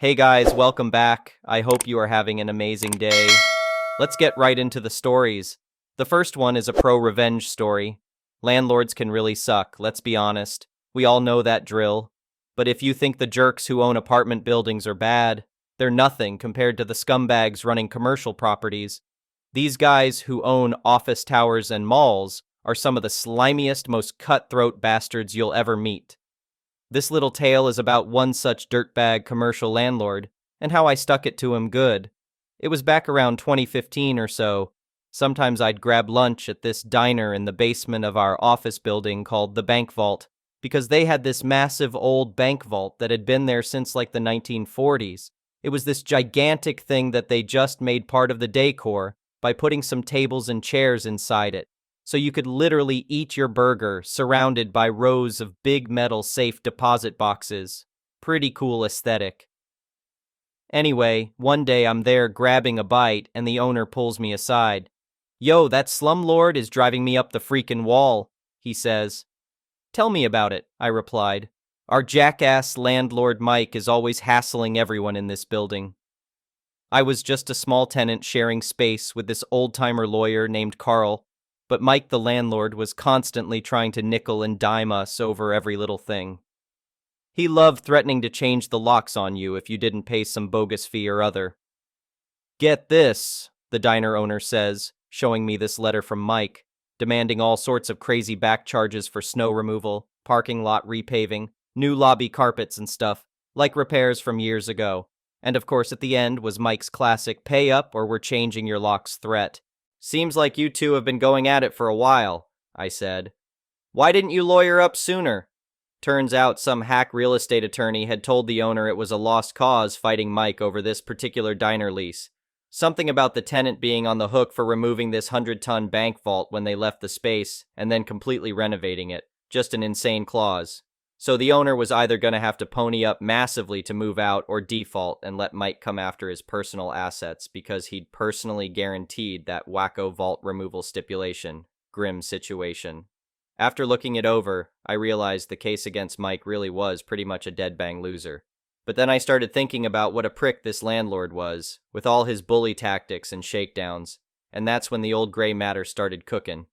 Hey guys, welcome back. I hope you are having an amazing day. Let's get right into the stories. The first one is a pro-revenge story. Landlords can really suck, let's be honest. We all know that drill. But if you think the jerks who own apartment buildings are bad, they're nothing compared to the scumbags running commercial properties. These guys who own office towers and malls are some of the slimiest, most cutthroat bastards you'll ever meet. This little tale is about one such dirtbag commercial landlord, and how I stuck it to him good. It was back around 2015 or so. Sometimes I'd grab lunch at this diner in the basement of our office building called the Bank Vault, because they had this massive old bank vault that had been there since like the 1940s. It was this gigantic thing that they just made part of the decor by putting some tables and chairs inside it. So you could literally eat your burger surrounded by rows of big metal safe deposit boxes. Pretty cool aesthetic. Anyway, one day I'm there grabbing a bite and the owner pulls me aside. "Yo, that slumlord is driving me up the freaking wall," he says. "Tell me about it," I replied. "Our jackass landlord Mike is always hassling everyone in this building." I was just a small tenant sharing space with this old-timer lawyer named Carl, but Mike the landlord was constantly trying to nickel and dime us over every little thing. He loved threatening to change the locks on you if you didn't pay some bogus fee or other. "Get this," the diner owner says, showing me this letter from Mike, demanding all sorts of crazy back charges for snow removal, parking lot repaving, new lobby carpets and stuff, like repairs from years ago. And of course at the end was Mike's classic "pay up or we're changing your locks" threat. "Seems like you two have been going at it for a while," I said. "Why didn't you lawyer up sooner?" Turns out some hack real estate attorney had told the owner it was a lost cause fighting Mike over this particular diner lease. Something about the tenant being on the hook for removing this 100-ton bank vault when they left the space and then completely renovating it. Just an insane clause. So the owner was either going to have to pony up massively to move out or default and let Mike come after his personal assets because he'd personally guaranteed that wacko vault removal stipulation. Grim situation. After looking it over, I realized the case against Mike really was pretty much a dead-bang loser. But then I started thinking about what a prick this landlord was, with all his bully tactics and shakedowns, and that's when the old gray matter started cooking.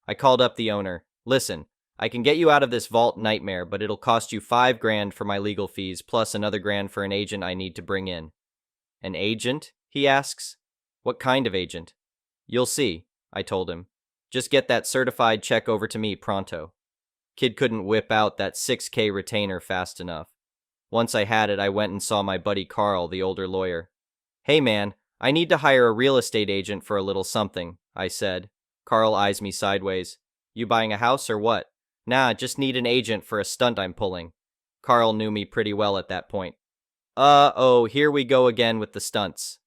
I called up the owner. "Listen, I can get you out of this vault nightmare, but it'll cost you $5,000 for my legal fees, plus another grand for an agent I need to bring in." "An agent?" he asks. "What kind of agent?" "You'll see," I told him. "Just get that certified check over to me pronto." Kid couldn't whip out that 6K retainer fast enough. Once I had it, I went and saw my buddy Carl, the older lawyer. "Hey man, I need to hire a real estate agent for a little something," I said. Carl eyes me sideways. "You buying a house or what?" "Nah, just need an agent for a stunt I'm pulling." Carl knew me pretty well at that point. Oh, here we go again with the stunts.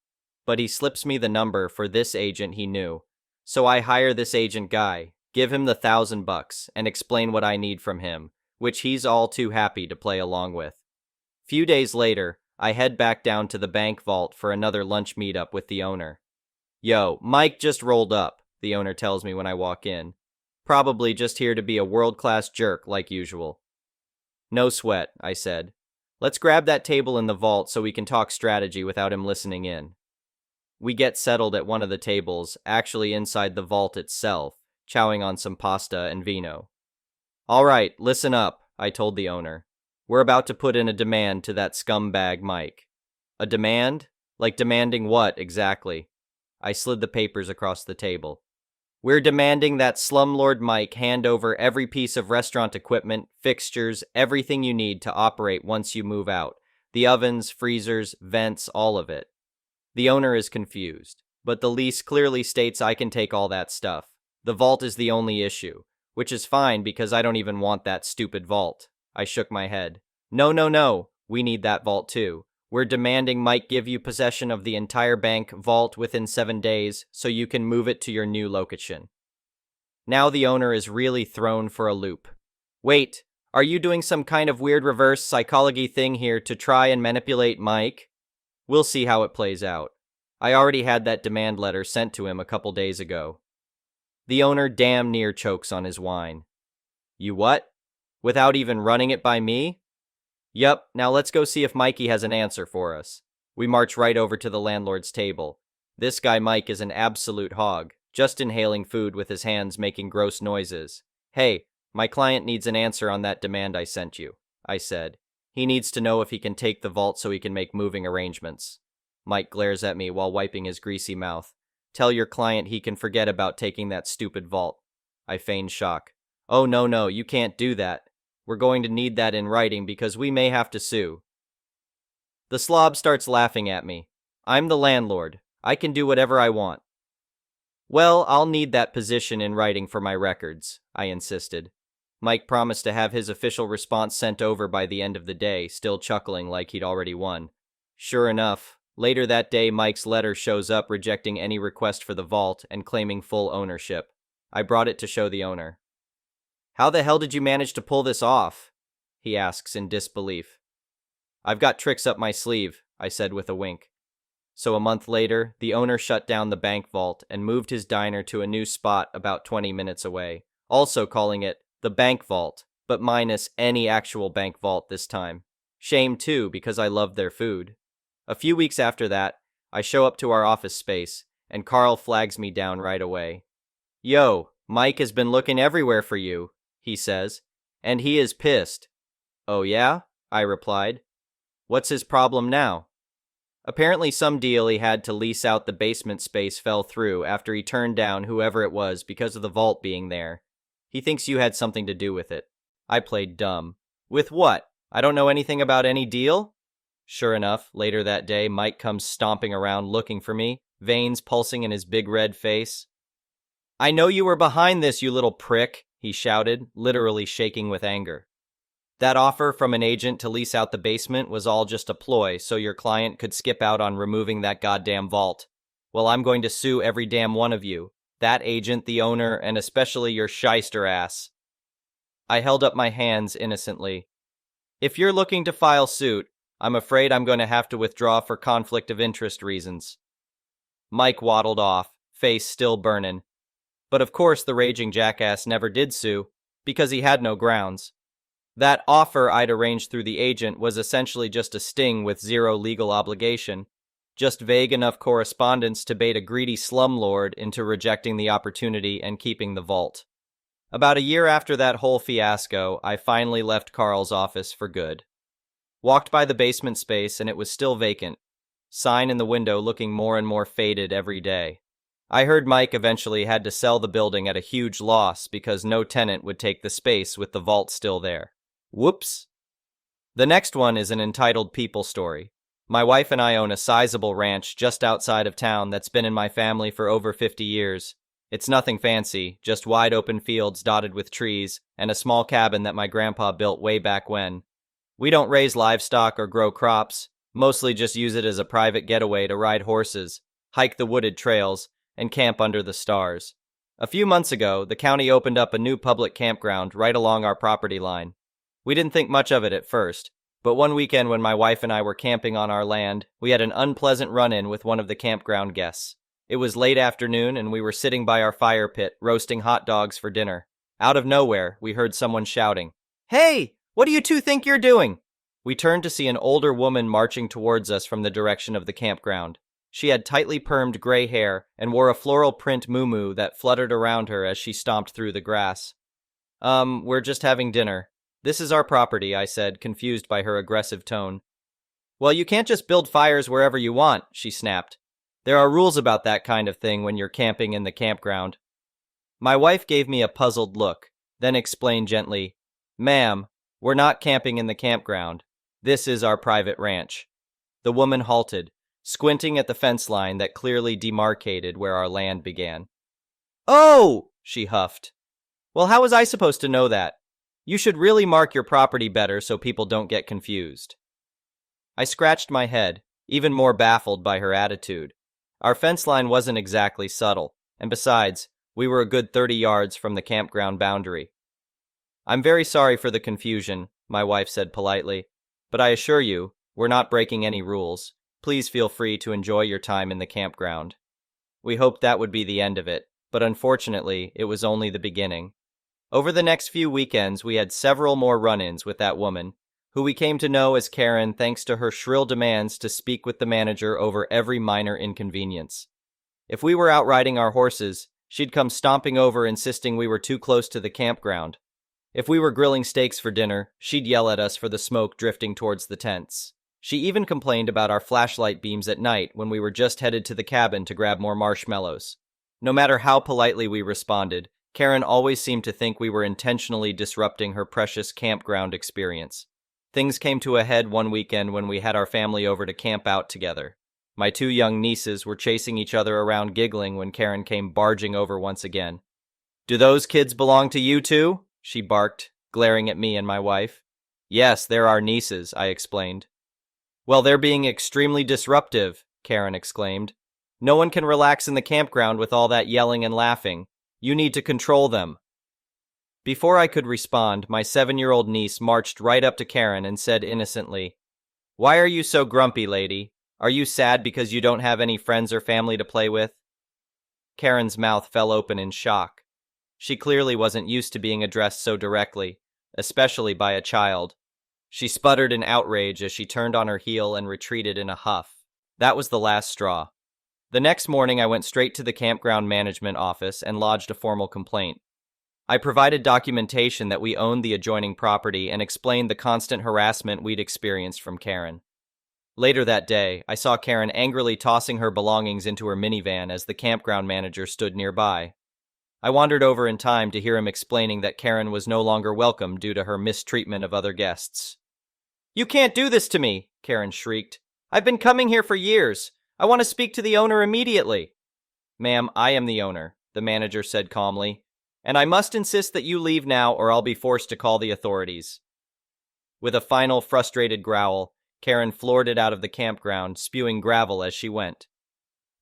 But he slips me the number for this agent he knew. So I hire this agent guy, give him the $1,000, and explain what I need from him, which he's all too happy to play along with. Few days later, I head back down to the bank vault for another lunch meetup with the owner. "Yo, Mike just rolled up," the owner tells me when I walk in. "Probably just here to be a world-class jerk like usual." "No sweat," I said. "Let's grab that table in the vault so we can talk strategy without him listening in." We get settled at one of the tables, actually inside the vault itself, chowing on some pasta and vino. "All right, listen up," I told the owner. "We're about to put in a demand to that scumbag Mike." "A demand? Like demanding what, exactly?" I slid the papers across the table. "We're demanding that slumlord Mike hand over every piece of restaurant equipment, fixtures, everything you need to operate once you move out. The ovens, freezers, vents, all of it." The owner is confused, but the lease clearly states I can take all that stuff. The vault is the only issue, which is fine because I don't even want that stupid vault. I shook my head. No, no, no. We need that vault too. We're demanding Mike give you possession of the entire bank vault within 7 days so you can move it to your new location." Now the owner is really thrown for a loop. "Wait, are you doing some kind of weird reverse psychology thing here to try and manipulate Mike?" "We'll see how it plays out. I already had that demand letter sent to him a couple days ago." The owner damn near chokes on his wine. "You what? Without even running it by me?" Yup, now let's go see if Mikey has an answer for us. We march right over to the landlord's table. This guy Mike is an absolute hog, just inhaling food with his hands making gross noises. Hey, my client needs an answer on that demand I sent you, I said. He needs to know if he can take the vault so he can make moving arrangements. Mike glares at me while wiping his greasy mouth. Tell your client he can forget about taking that stupid vault. I feign shock. Oh no, you can't do that. We're going to need that in writing because we may have to sue. The slob starts laughing at me. I'm the landlord. I can do whatever I want. Well, I'll need that position in writing for my records, I insisted. Mike promised to have his official response sent over by the end of the day, still chuckling like he'd already won. Sure enough, later that day Mike's letter shows up rejecting any request for the vault and claiming full ownership. I brought it to show the owner. How the hell did you manage to pull this off? He asks in disbelief. I've got tricks up my sleeve, I said with a wink. So a month later, the owner shut down the bank vault and moved his diner to a new spot about 20 minutes away, also calling it the bank vault, but minus any actual bank vault this time. Shame too, because I loved their food. A few weeks after that, I show up to our office space, and Carl flags me down right away. Yo, Mike has been looking everywhere for you, he says, and he is pissed. Oh yeah? I replied. What's his problem now? Apparently some deal he had to lease out the basement space fell through after he turned down whoever it was because of the vault being there. He thinks you had something to do with it. I played dumb. With what? I don't know anything about any deal? Sure enough, later that day, Mike comes stomping around looking for me, veins pulsing in his big red face. I know you were behind this, you little prick, he shouted, literally shaking with anger. That offer from an agent to lease out the basement was all just a ploy so your client could skip out on removing that goddamn vault. Well, I'm going to sue every damn one of you. That agent, the owner, and especially your shyster ass. I held up my hands innocently. If you're looking to file suit, I'm afraid I'm going to have to withdraw for conflict of interest reasons. Mike waddled off, face still burning. But of course the raging jackass never did sue, because he had no grounds. That offer I'd arranged through the agent was essentially just a sting with zero legal obligation, just vague enough correspondence to bait a greedy slumlord into rejecting the opportunity and keeping the vault. About a year after that whole fiasco, I finally left Carl's office for good. Walked by the basement space and it was still vacant, sign in the window looking more and more faded every day. I heard Mike eventually had to sell the building at a huge loss because no tenant would take the space with the vault still there. Whoops. The next one is an entitled people story. My wife and I own a sizable ranch just outside of town that's been in my family for over 50 years. It's nothing fancy, just wide open fields dotted with trees, and a small cabin that my grandpa built way back when. We don't raise livestock or grow crops, mostly just use it as a private getaway to ride horses, hike the wooded trails, and camp under the stars. A few months ago, the county opened up a new public campground right along our property line. We didn't think much of it at first, but one weekend when my wife and I were camping on our land, we had an unpleasant run-in with one of the campground guests. It was late afternoon and we were sitting by our fire pit, roasting hot dogs for dinner. Out of nowhere, we heard someone shouting, "Hey, what do you two think you're doing?" We turned to see an older woman marching towards us from the direction of the campground. She had tightly permed gray hair and wore a floral print muumuu that fluttered around her as she stomped through the grass. We're just having dinner. This is our property, I said, confused by her aggressive tone. Well, you can't just build fires wherever you want, she snapped. There are rules about that kind of thing when you're camping in the campground. My wife gave me a puzzled look, then explained gently, "Ma'am, we're not camping in the campground. This is our private ranch." The woman halted, squinting at the fence line that clearly demarcated where our land began. "Oh!" she huffed. "Well, how was I supposed to know that? You should really mark your property better so people don't get confused." I scratched my head, even more baffled by her attitude. Our fence line wasn't exactly subtle, and besides, we were a good 30 yards from the campground boundary. "I'm very sorry for the confusion," my wife said politely, "but I assure you, we're not breaking any rules. Please feel free to enjoy your time in the campground." We hoped that would be the end of it, but unfortunately, it was only the beginning. Over the next few weekends, we had several more run-ins with that woman. who we came to know as Karen thanks to her shrill demands to speak with the manager over every minor inconvenience. If we were out riding our horses, she'd come stomping over insisting we were too close to the campground. If we were grilling steaks for dinner, she'd yell at us for the smoke drifting towards the tents. She even complained about our flashlight beams at night when we were just headed to the cabin to grab more marshmallows. No matter how politely we responded, Karen always seemed to think we were intentionally disrupting her precious campground experience. Things came to a head one weekend when we had our family over to camp out together. My two young nieces were chasing each other around giggling when Karen came barging over once again. "Do those kids belong to you too?" she barked, glaring at me and my wife. "Yes, they're our nieces," I explained. "Well, they're being extremely disruptive," Karen exclaimed. "No one can relax in the campground with all that yelling and laughing. You need to control them." Before I could respond, my 7-year-old niece marched right up to Karen and said innocently, "Why are you so grumpy, lady? Are you sad because you don't have any friends or family to play with?" Karen's mouth fell open in shock. She clearly wasn't used to being addressed so directly, especially by a child. She sputtered in outrage as she turned on her heel and retreated in a huff. That was the last straw. The next morning I went straight to the campground management office and lodged a formal complaint. I provided documentation that we owned the adjoining property and explained the constant harassment we'd experienced from Karen. Later that day, I saw Karen angrily tossing her belongings into her minivan as the campground manager stood nearby. I wandered over in time to hear him explaining that Karen was no longer welcome due to her mistreatment of other guests. "You can't do this to me," Karen shrieked. "I've been coming here for years. I want to speak to the owner immediately." "Ma'am, I am the owner," the manager said calmly, "and I must insist that you leave now or I'll be forced to call the authorities." With a final frustrated growl, Karen floored it out of the campground, spewing gravel as she went.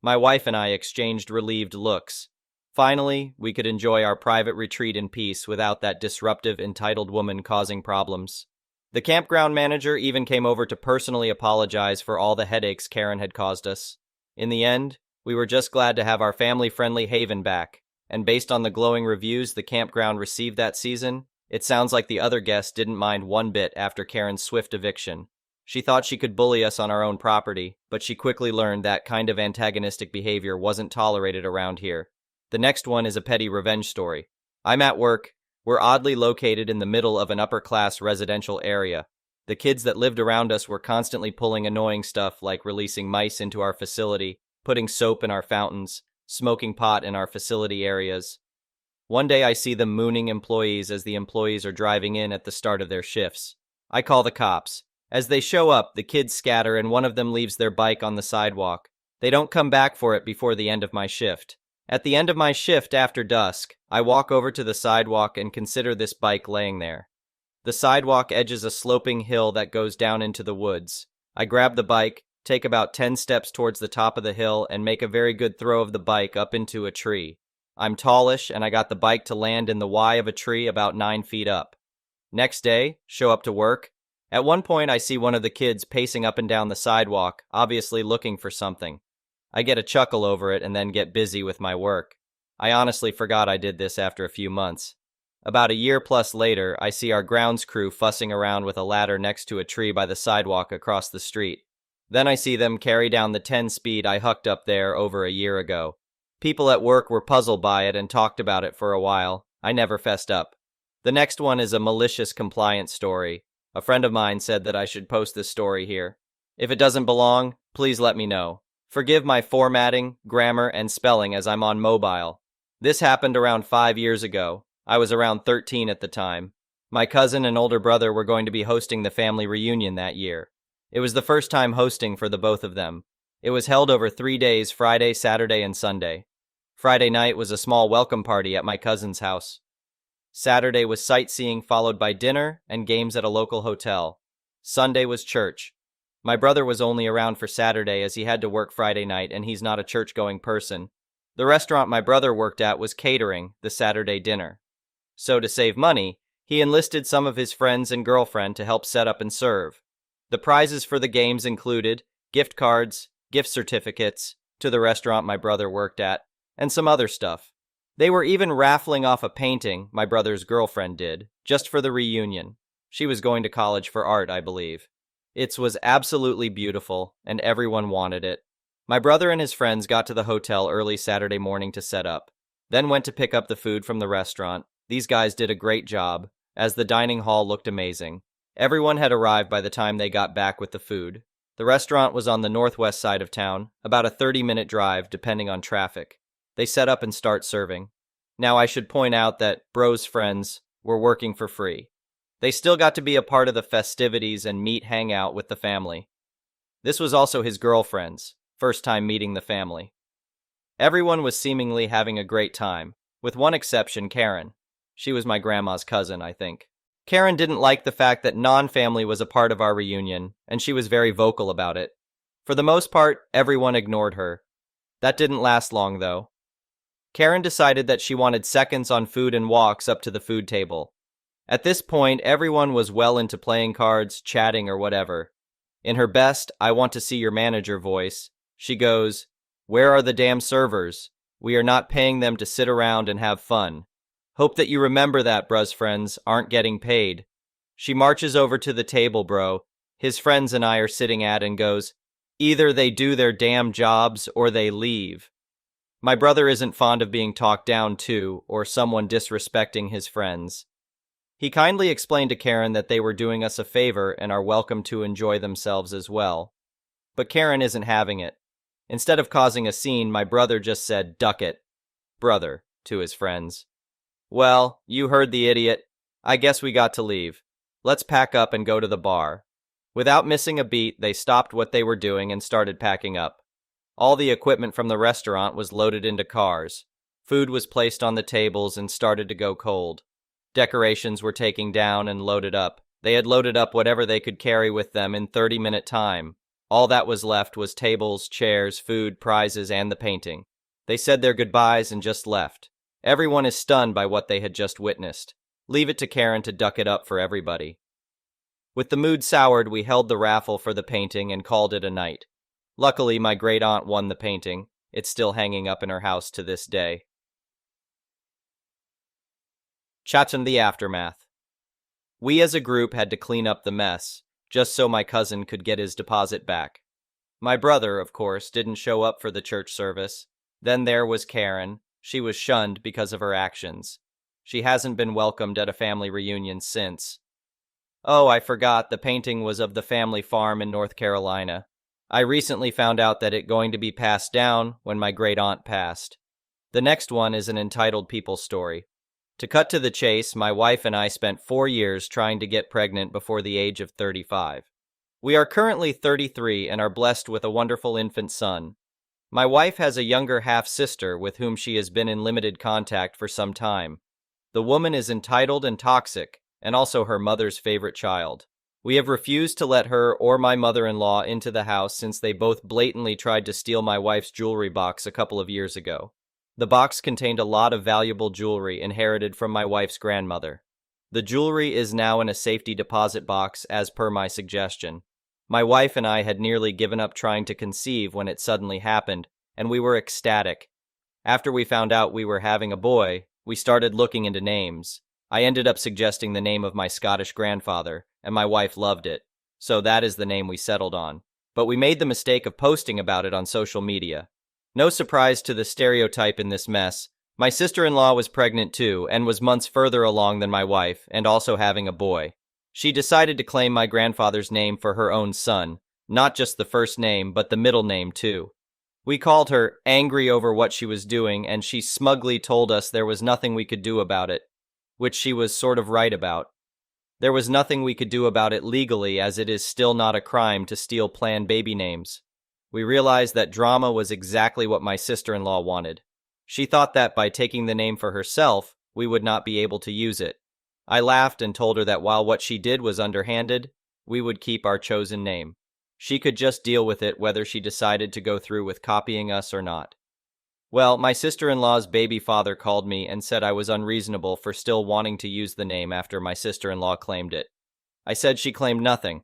My wife and I exchanged relieved looks. Finally, we could enjoy our private retreat in peace without that disruptive, entitled woman causing problems. The campground manager even came over to personally apologize for all the headaches Karen had caused us. In the end, we were just glad to have our family-friendly haven back, and based on the glowing reviews the campground received that season, it sounds like the other guests didn't mind one bit after Karen's swift eviction. She thought she could bully us on our own property, but she quickly learned that kind of antagonistic behavior wasn't tolerated around here. The next one is a petty revenge story. I'm at work. We're oddly located in the middle of an upper-class residential area. The kids that lived around us were constantly pulling annoying stuff like releasing mice into our facility, putting soap in our fountains, smoking pot in our facility areas. One day I see them mooning employees as the employees are driving in at the start of their shifts. I call the cops. As they show up, the kids scatter and one of them leaves their bike on the sidewalk. They don't come back for it before the end of my shift. At the end of my shift after dusk, I walk over to the sidewalk and consider this bike laying there. The sidewalk edges a sloping hill that goes down into the woods. I grab the bike, take about 10 steps towards the top of the hill, and make a very good throw of the bike up into a tree. I'm tallish, and I got the bike to land in the Y of a tree about 9 feet up. Next day, show up to work. At one point, I see one of the kids pacing up and down the sidewalk, obviously looking for something. I get a chuckle over it and then get busy with my work. I honestly forgot I did this after a few months. About a year plus later, I see our grounds crew fussing around with a ladder next to a tree by the sidewalk across the street. Then I see them carry down the 10 speed I hucked up there over a year ago. People at work were puzzled by it and talked about it for a while. I never fessed up. The next one is a malicious compliance story. A friend of mine said that I should post this story here. If it doesn't belong, please let me know. Forgive my formatting, grammar, and spelling as I'm on mobile. This happened around 5 years ago. I was around 13 at the time. My cousin and older brother were going to be hosting the family reunion that year. It was the first time hosting for the both of them. It was held over 3 days, Friday, Saturday, and Sunday. Friday night was a small welcome party at my cousin's house. Saturday was sightseeing followed by dinner and games at a local hotel. Sunday was church. My brother was only around for Saturday as he had to work Friday night and he's not a church-going person. The restaurant my brother worked at was catering the Saturday dinner. So to save money, he enlisted some of his friends and girlfriend to help set up and serve. The prizes for the games included gift cards, gift certificates to the restaurant my brother worked at, and some other stuff. They were even raffling off a painting my brother's girlfriend did, just for the reunion. She was going to college for art, I believe. It was absolutely beautiful, and everyone wanted it. My brother and his friends got to the hotel early Saturday morning to set up, then went to pick up the food from the restaurant. These guys did a great job, as the dining hall looked amazing. Everyone had arrived by the time they got back with the food. The restaurant was on the northwest side of town, about a 30-minute drive depending on traffic. They set up and start serving. Now I should point out that Bro's friends were working for free. They still got to be a part of the festivities and hang out with the family. This was also his girlfriend's first time meeting the family. Everyone was seemingly having a great time, with one exception, Karen. She was my grandma's cousin, I think. Karen didn't like the fact that non-family was a part of our reunion, and she was very vocal about it. For the most part, everyone ignored her. That didn't last long, though. Karen decided that she wanted seconds on food and walks up to the food table. At this point, everyone was well into playing cards, chatting, or whatever. In her best, I want to see your manager voice, she goes, "Where are the damn servers? We are not paying them to sit around and have fun. Hope that you remember that, bruh's friends aren't getting paid." She marches over to the table, bro. His friends and I are sitting at and goes, "Either they do their damn jobs or they leave." My brother isn't fond of being talked down to or someone disrespecting his friends. He kindly explained to Karen that they were doing us a favor and are welcome to enjoy themselves as well. But Karen isn't having it. Instead of causing a scene, my brother just said, "Duck it, brother," to his friends. "Well, you heard the idiot. I guess we got to leave. Let's pack up and go to the bar." Without missing a beat, they stopped what they were doing and started packing up. All the equipment from the restaurant was loaded into cars. Food was placed on the tables and started to go cold. Decorations were taken down and loaded up. They had loaded up whatever they could carry with them in 30-minute time. All that was left was tables, chairs, food, prizes, and the painting. They said their goodbyes and just left. Everyone is stunned by what they had just witnessed. Leave it to Karen to duck it up for everybody. With the mood soured, we held the raffle for the painting and called it a night. Luckily, my great-aunt won the painting. It's still hanging up in her house to this day. Chats in the aftermath. We as a group had to clean up the mess, just so my cousin could get his deposit back. My brother, of course, didn't show up for the church service. Then there was Karen. She was shunned because of her actions. She hasn't been welcomed at a family reunion since. Oh, I forgot, the painting was of the family farm in North Carolina. I recently found out that it going to be passed down when my great-aunt passed. The next one is an entitled people story. To cut to the chase, my wife and I spent 4 years trying to get pregnant before the age of 35. We are currently 33 and are blessed with a wonderful infant son. My wife has a younger half-sister with whom she has been in limited contact for some time. The woman is entitled and toxic, and also her mother's favorite child. We have refused to let her or my mother-in-law into the house since they both blatantly tried to steal my wife's jewelry box a couple of years ago. The box contained a lot of valuable jewelry inherited from my wife's grandmother. The jewelry is now in a safety deposit box as per my suggestion. My wife and I had nearly given up trying to conceive when it suddenly happened, and we were ecstatic. After we found out we were having a boy, we started looking into names. I ended up suggesting the name of my Scottish grandfather, and my wife loved it, so that is the name we settled on. But we made the mistake of posting about it on social media. No surprise to the stereotype in this mess, my sister-in-law was pregnant too, and was months further along than my wife, and also having a boy. She decided to claim my grandfather's name for her own son, not just the first name, but the middle name too. We called her, angry over what she was doing, and she smugly told us there was nothing we could do about it, which she was sort of right about. There was nothing we could do about it legally, as it is still not a crime to steal planned baby names. We realized that drama was exactly what my sister-in-law wanted. She thought that by taking the name for herself, we would not be able to use it. I laughed and told her that while what she did was underhanded, we would keep our chosen name. She could just deal with it whether she decided to go through with copying us or not. Well, my sister-in-law's baby father called me and said I was unreasonable for still wanting to use the name after my sister-in-law claimed it. I said she claimed nothing.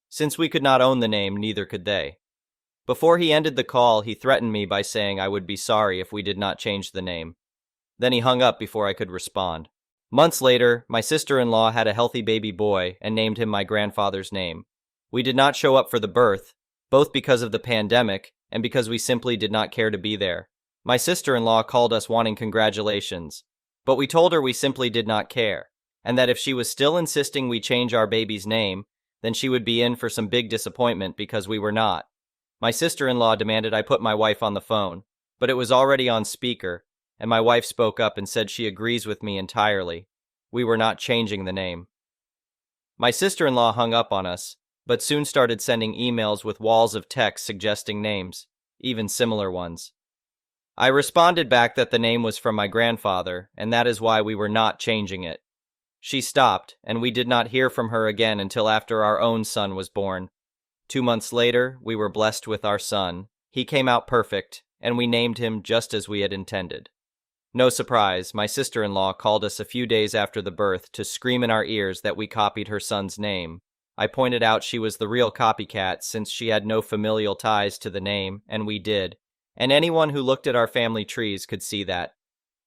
Since we could not own the name, neither could they. Before he ended the call, he threatened me by saying I would be sorry if we did not change the name. Then he hung up before I could respond. Months later, my sister-in-law had a healthy baby boy and named him my grandfather's name. We did not show up for the birth, both because of the pandemic and because we simply did not care to be there. My sister-in-law called us wanting congratulations, but we told her we simply did not care, and that if she was still insisting we change our baby's name, then she would be in for some big disappointment because we were not. My sister-in-law demanded I put my wife on the phone, but it was already on speaker, and my wife spoke up and said she agrees with me entirely. We were not changing the name. My sister-in-law hung up on us, but soon started sending emails with walls of text suggesting names, even similar ones. I responded back that the name was from my grandfather, and that is why we were not changing it. She stopped, and we did not hear from her again until after our own son was born. 2 months later, we were blessed with our son. He came out perfect, and we named him just as we had intended. No surprise, my sister-in-law called us a few days after the birth to scream in our ears that we copied her son's name. I pointed out she was the real copycat since she had no familial ties to the name, and we did, and anyone who looked at our family trees could see that.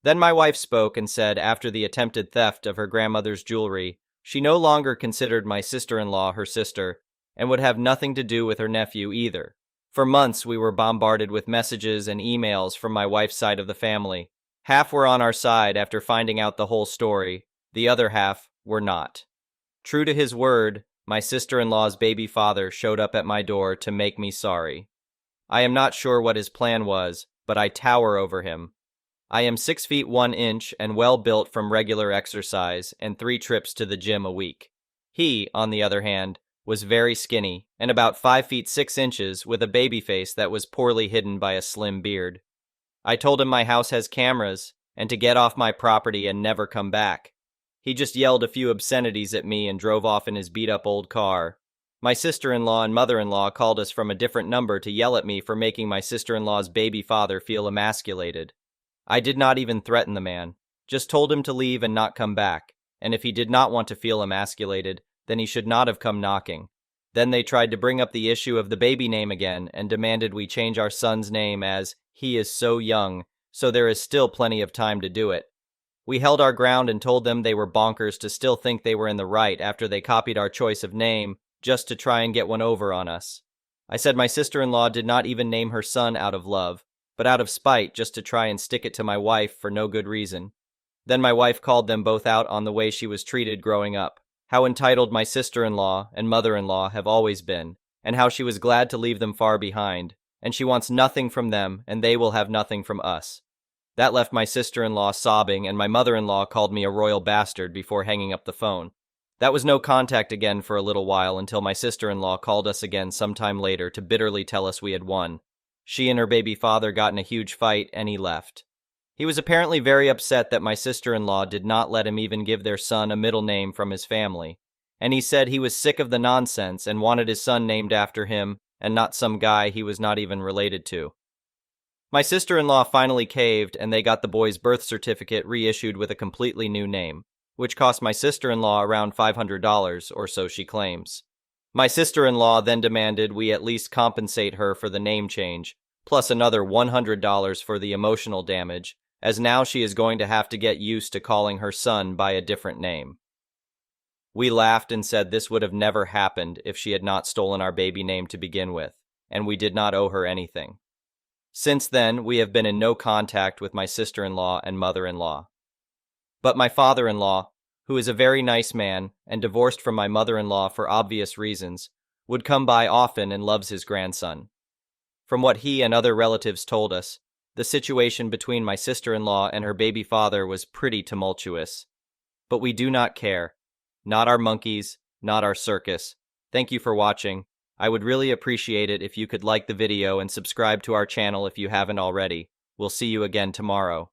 Then my wife spoke and said after the attempted theft of her grandmother's jewelry, she no longer considered my sister-in-law her sister, and would have nothing to do with her nephew either. For months we were bombarded with messages and emails from my wife's side of the family. Half were on our side after finding out the whole story, the other half were not. True to his word, my sister-in-law's baby father showed up at my door to make me sorry. I am not sure what his plan was, but I tower over him. I am 6 feet 1 inch and well built from regular exercise and 3 trips to the gym a week. He, on the other hand, was very skinny and about 5 feet 6 inches with a baby face that was poorly hidden by a slim beard. I told him my house has cameras and to get off my property and never come back. He just yelled a few obscenities at me and drove off in his beat-up old car. My sister-in-law and mother-in-law called us from a different number to yell at me for making my sister-in-law's baby father feel emasculated. I did not even threaten the man, just told him to leave and not come back, and if he did not want to feel emasculated, then he should not have come knocking. Then they tried to bring up the issue of the baby name again and demanded we change our son's name as he is so young, so there is still plenty of time to do it. We held our ground and told them they were bonkers to still think they were in the right after they copied our choice of name just to try and get one over on us. I said my sister-in-law did not even name her son out of love, but out of spite just to try and stick it to my wife for no good reason. Then my wife called them both out on the way she was treated growing up, how entitled my sister-in-law and mother-in-law have always been, and how she was glad to leave them far behind, and she wants nothing from them and they will have nothing from us. That left my sister-in-law sobbing, and my mother-in-law called me a royal bastard before hanging up the phone. That was no contact again for a little while until my sister-in-law called us again sometime later to bitterly tell us we had won. She and her baby father got in a huge fight, and he left. He was apparently very upset that my sister-in-law did not let him even give their son a middle name from his family, and he said he was sick of the nonsense and wanted his son named after him and not some guy he was not even related to. My sister-in-law finally caved, and they got the boy's birth certificate reissued with a completely new name, which cost my sister-in-law around $500 or so she claims. My sister-in-law then demanded we at least compensate her for the name change, plus another $100 for the emotional damage, as now she is going to have to get used to calling her son by a different name. We laughed and said this would have never happened if she had not stolen our baby name to begin with, and we did not owe her anything. Since then, we have been in no contact with my sister-in-law and mother-in-law. But my father-in-law, who is a very nice man and divorced from my mother-in-law for obvious reasons, would come by often and loves his grandson. From what he and other relatives told us, the situation between my sister-in-law and her baby father was pretty tumultuous. But we do not care. Not our monkeys, not our circus. Thank you for watching. I would really appreciate it if you could like the video and subscribe to our channel if you haven't already. We'll see you again tomorrow.